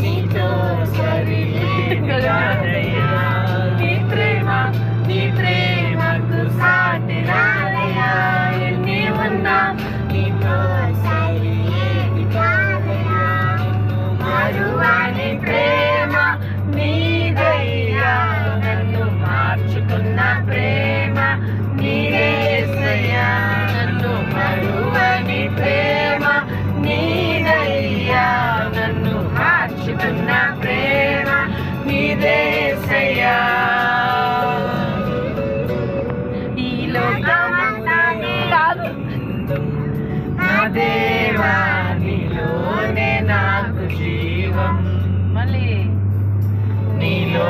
నీతో సరిలేని రాదయ్యా. నీ ప్రేమకు సాటి రాదయ్యా. ఎన్ని ఉన్నా నీతో సరిలేని రాదయ్యా. మరువని ప్రేమ నీదయ్యా. నన్ను మార్చుకున్న ప్రేమ నీదే యేసయ్యా. నన్ను మరువని ప్రేమ నీదయ్యా. నన్ను మార్చుకున్న ప్రేమ నీదే యేసయ్యా. ఈ లోకమంతానే కాదు నా దేవా, నీలోనే నాకు జీవం. మళ్ళీ నీలో